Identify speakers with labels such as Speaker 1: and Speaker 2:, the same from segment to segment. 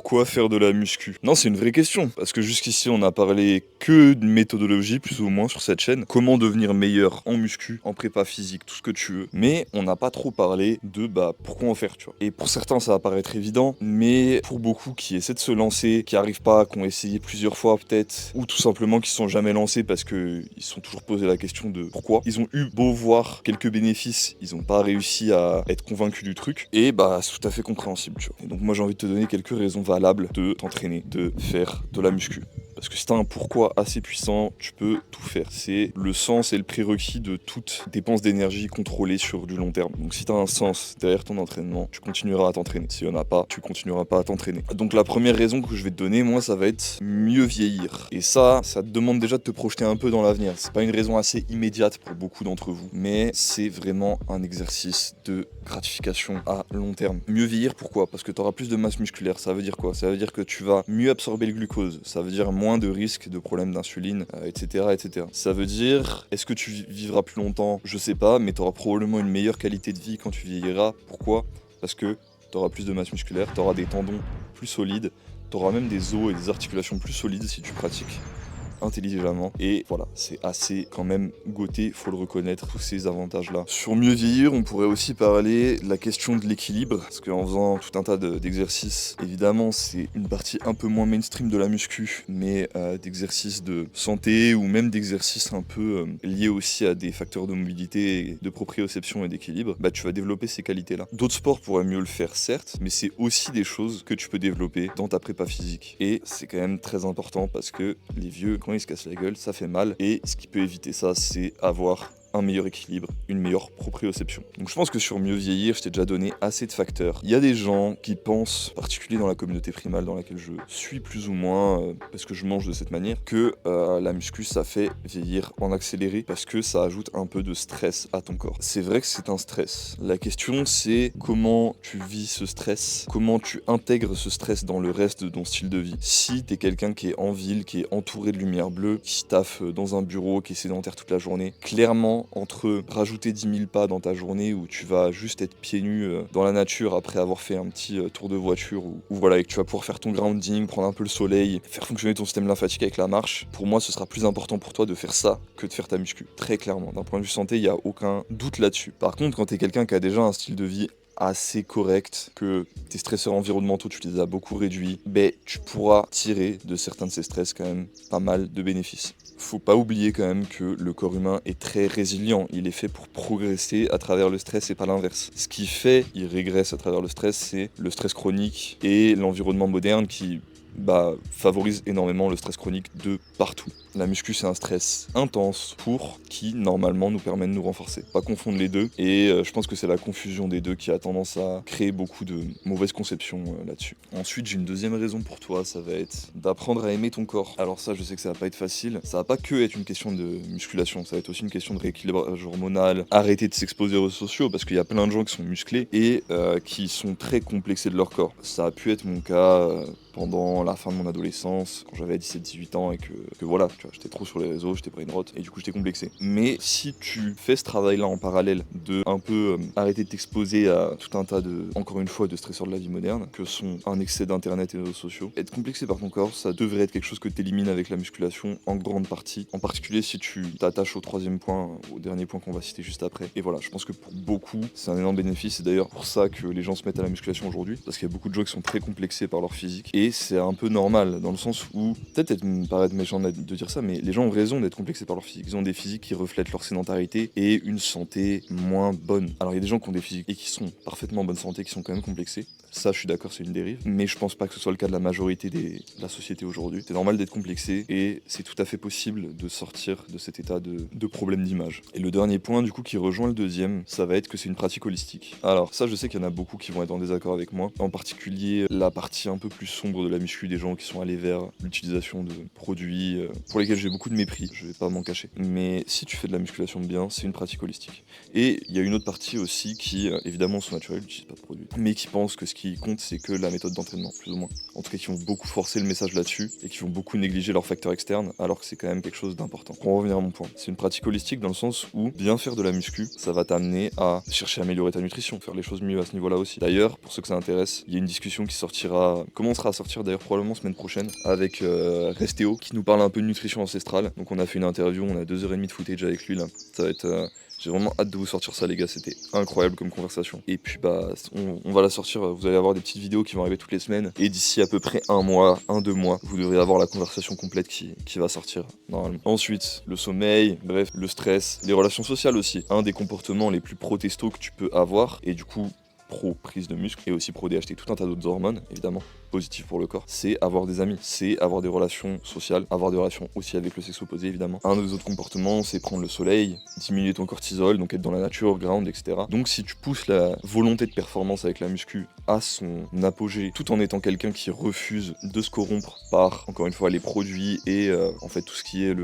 Speaker 1: pourquoi faire de la muscu? Non, c'est une vraie question, parce que jusqu'ici on a parlé que de méthodologie plus ou moins sur cette chaîne, comment devenir meilleur en muscu, en prépa physique, tout ce que tu veux, mais on n'a pas trop parlé de pourquoi en faire, tu vois. Et pour certains ça va paraître évident, mais pour beaucoup qui essaient de se lancer, qui arrivent pas, qui ont essayé plusieurs fois peut-être, ou tout simplement qui se sont jamais lancés parce que ils se sont toujours posé la question de pourquoi. Ils ont eu beau voir quelques bénéfices, ils ont pas réussi à être convaincus du truc, et c'est tout à fait compréhensible, tu vois. Et donc moi j'ai envie de te donner quelques raisons valables de t'entraîner, de faire de la muscu. Parce que si t'as un pourquoi assez puissant, tu peux tout faire. C'est le sens et le prérequis de toute dépense d'énergie contrôlée sur du long terme. Donc si t'as un sens derrière ton entraînement, tu continueras à t'entraîner. S'il y en a pas, tu continueras pas à t'entraîner. Donc la première raison que je vais te donner, moi, ça va être mieux vieillir. Et ça te demande déjà de te projeter un peu dans l'avenir. C'est pas une raison assez immédiate pour beaucoup d'entre vous, mais c'est vraiment un exercice de gratification à long terme. Mieux vieillir, pourquoi? Parce que tu auras plus de masse musculaire. Ça veut dire quoi? Ça veut dire que tu vas mieux absorber le glucose. Ça veut dire moins de risques de problèmes d'insuline, etc., etc. Ça veut dire, est-ce que tu vivras plus longtemps? Je sais pas, mais tu auras probablement une meilleure qualité de vie quand tu vieilliras. Pourquoi? Parce que tu auras plus de masse musculaire, tu auras des tendons plus solides, tu auras même des os et des articulations plus solides si tu pratiques intelligemment. Et voilà, c'est assez quand même gauté, faut le reconnaître, tous ces avantages-là. Sur mieux vieillir, on pourrait aussi parler de la question de l'équilibre, parce qu'en faisant tout un tas d'exercices, évidemment, c'est une partie un peu moins mainstream de la muscu, mais d'exercices de santé ou même d'exercices un peu liés aussi à des facteurs de mobilité, de proprioception et d'équilibre, tu vas développer ces qualités-là. D'autres sports pourraient mieux le faire, certes, mais c'est aussi des choses que tu peux développer dans ta prépa physique. Et c'est quand même très important parce que les vieux, quand ils se cassent la gueule, ça fait mal. Et ce qui peut éviter ça, c'est avoir un meilleur équilibre, une meilleure proprioception. Donc je pense que sur mieux vieillir, je t'ai déjà donné assez de facteurs. Il y a des gens qui pensent, en particulier dans la communauté primale dans laquelle je suis plus ou moins, parce que je mange de cette manière, que la muscu ça fait vieillir en accéléré parce que ça ajoute un peu de stress à ton corps. C'est vrai que c'est un stress. La question c'est comment tu vis ce stress, comment tu intègres ce stress dans le reste de ton style de vie. Si t'es quelqu'un qui est en ville, qui est entouré de lumière bleue, qui taffe dans un bureau, qui est sédentaire toute la journée, clairement entre rajouter 10 000 pas dans ta journée où tu vas juste être pieds nus dans la nature après avoir fait un petit tour de voiture ou voilà, et que tu vas pouvoir faire ton grounding, prendre un peu le soleil, faire fonctionner ton système lymphatique avec la marche, pour moi ce sera plus important pour toi de faire ça que de faire ta muscu, très clairement. D'un point de vue santé, il n'y a aucun doute là-dessus. Par contre, quand t'es quelqu'un qui a déjà un style de vie assez correct, que tes stresseurs environnementaux tu les as beaucoup réduits, tu pourras tirer de certains de ces stress quand même pas mal de bénéfices. Faut pas oublier quand même que le corps humain est très résilient, il est fait pour progresser à travers le stress et pas l'inverse. Ce qui fait il régresse à travers le stress, c'est le stress chronique et l'environnement moderne qui favorise énormément le stress chronique de partout. La muscu c'est un stress intense pour qui normalement nous permet de nous renforcer. Pas confondre les deux et je pense que c'est la confusion des deux qui a tendance à créer beaucoup de mauvaises conceptions là-dessus. Ensuite j'ai une deuxième raison pour toi, ça va être d'apprendre à aimer ton corps. Alors ça je sais que ça va pas être facile, ça va pas que être une question de musculation, ça va être aussi une question de rééquilibrage hormonal, arrêter de s'exposer aux réseaux sociaux parce qu'il y a plein de gens qui sont musclés et qui sont très complexés de leur corps. Ça a pu être mon cas pendant la fin de mon adolescence, quand j'avais 17-18 ans et que voilà, tu vois, j'étais trop sur les réseaux, j'étais brainrot et du coup j'étais complexé. Mais si tu fais ce travail-là en parallèle de un peu arrêter de t'exposer à tout un tas de, encore une fois, de stresseurs de la vie moderne, que sont un excès d'internet et de réseaux sociaux, être complexé par ton corps, ça devrait être quelque chose que tu élimines avec la musculation en grande partie, en particulier si tu t'attaches au troisième point, au dernier point qu'on va citer juste après. Et voilà, je pense que pour beaucoup, c'est un énorme bénéfice, c'est d'ailleurs pour ça que les gens se mettent à la musculation aujourd'hui, parce qu'il y a beaucoup de gens qui sont très complexés par leur physique, et c'est un peu normal, dans le sens où, peut-être me paraître méchant de dire ça, mais les gens ont raison d'être complexés par leur physique. Ils ont des physiques qui reflètent leur sédentarité et une santé moins bonne. Alors il y a des gens qui ont des physiques et qui sont parfaitement en bonne santé, qui sont quand même complexés. Ça, je suis d'accord, c'est une dérive, mais je pense pas que ce soit le cas de la majorité de la société aujourd'hui. C'est normal d'être complexé et c'est tout à fait possible de sortir de cet état de problème d'image. Et le dernier point, du coup, qui rejoint le deuxième, ça va être que c'est une pratique holistique. Alors ça, je sais qu'il y en a beaucoup qui vont être en désaccord avec moi, en particulier la partie un peu plus sombre de la muscu, des gens qui sont allés vers l'utilisation de produits pour lesquels j'ai beaucoup de mépris, je vais pas m'en cacher. Mais si tu fais de la musculation bien, c'est une pratique holistique. Et il y a une autre partie aussi qui, évidemment, sont naturels, n'utilisent pas de produits, mais qui pense que ce qui qui compte, c'est que la méthode d'entraînement, plus ou moins. En tout cas, qui vont beaucoup forcer le message là-dessus et qui vont beaucoup négliger leurs facteurs externes, alors que c'est quand même quelque chose d'important. Pour en revenir à mon point, c'est une pratique holistique dans le sens où bien faire de la muscu, ça va t'amener à chercher à améliorer ta nutrition, faire les choses mieux à ce niveau-là aussi. D'ailleurs, pour ceux que ça intéresse, il y a une discussion qui commencera à sortir d'ailleurs probablement semaine prochaine avec Restéo qui nous parle un peu de nutrition ancestrale. Donc on a fait une interview, on a 2h30 de footage avec lui là. Ça va être j'ai vraiment hâte de vous sortir ça les gars, c'était incroyable comme conversation. Et puis bah on va la sortir, vous allez avoir des petites vidéos qui vont arriver toutes les semaines. Et d'ici à peu près 1-2 mois, vous devrez avoir la conversation complète qui va sortir normalement. Ensuite, le sommeil, bref, le stress, les relations sociales aussi. Un des comportements les plus pro-testo que tu peux avoir. Et du coup, pro-prise de muscle et aussi pro-DHT, tout un tas d'autres hormones, évidemment, positives pour le corps, c'est avoir des amis, c'est avoir des relations sociales, avoir des relations aussi avec le sexe opposé, évidemment. Un des autres comportements, c'est prendre le soleil, diminuer ton cortisol, donc être dans la nature, ground, etc. Donc si tu pousses la volonté de performance avec la muscu à son apogée, tout en étant quelqu'un qui refuse de se corrompre par, encore une fois, les produits et en fait tout ce qui est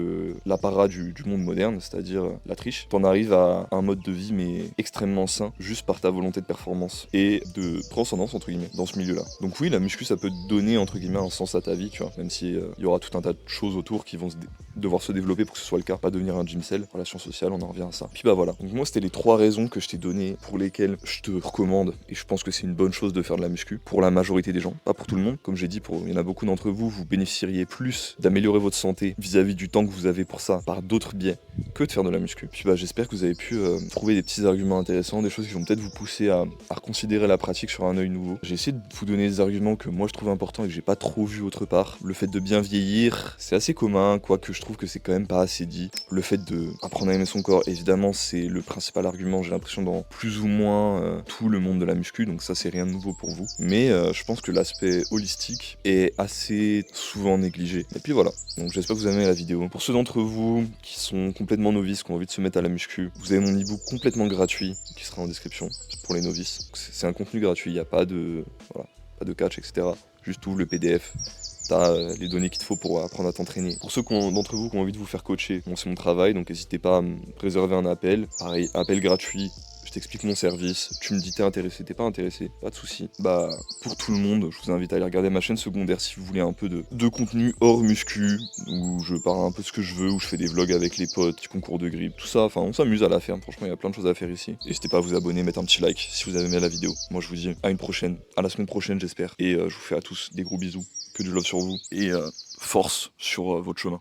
Speaker 1: l'apparat du monde moderne, c'est-à-dire la triche, t'en arrives à un mode de vie mais extrêmement sain, juste par ta volonté de performance et de transcendance entre guillemets dans ce milieu-là. Donc oui, la muscu ça peut te donner entre guillemets un sens à ta vie, tu vois, même si il y aura tout un tas de choses autour qui vont devoir se développer pour que ce soit le cas, pas devenir un gym-sell, relation sociale, on en revient à ça. Puis bah voilà, donc moi c'était les 3 raisons que je t'ai données pour lesquelles je te recommande et je pense que c'est une bonne chose de faire de la muscu pour la majorité des gens, pas pour tout le monde, comme j'ai dit, il y en a beaucoup d'entre vous, vous bénéficieriez plus d'améliorer votre santé vis-à-vis du temps que vous avez pour ça par d'autres biais que de faire de la muscu. Puis bah j'espère que vous avez pu trouver des petits arguments intéressants, des choses qui vont peut-être vous pousser à considérer la pratique sur un œil nouveau. J'ai essayé de vous donner des arguments que moi je trouve importants et que j'ai pas trop vu autre part. Le fait de bien vieillir, c'est assez commun, quoique je trouve que c'est quand même pas assez dit. Le fait de apprendre à aimer son corps, évidemment, c'est le principal argument, j'ai l'impression, dans plus ou moins tout le monde de la muscu, donc ça c'est rien de nouveau pour vous. Mais je pense que l'aspect holistique est assez souvent négligé. Et puis voilà, donc j'espère que vous avez aimé la vidéo. Pour ceux d'entre vous qui sont complètement novices, qui ont envie de se mettre à la muscu, vous avez mon ebook complètement gratuit qui sera en description pour les novices. C'est un contenu gratuit, il n'y a pas de, voilà, pas de catch, etc. Juste tout le PDF. T'as les données qu'il te faut pour apprendre à t'entraîner. Pour ceux d'entre vous qui ont envie de vous faire coacher, bon, c'est mon travail, donc n'hésitez pas à me réserver un appel. Pareil, appel gratuit. Je t'explique mon service, tu me dis t'es intéressé, t'es pas intéressé, pas de soucis. Bah, pour tout le monde, je vous invite à aller regarder ma chaîne secondaire si vous voulez un peu de contenu hors muscu, où je parle un peu de ce que je veux, où je fais des vlogs avec les potes, petits concours de grip, tout ça, enfin on s'amuse à la ferme, franchement il y a plein de choses à faire ici. N'hésitez pas à vous abonner, mettre un petit like si vous avez aimé la vidéo. Moi je vous dis à une prochaine, à la semaine prochaine j'espère, et je vous fais à tous des gros bisous, que du love sur vous, et force sur votre chemin.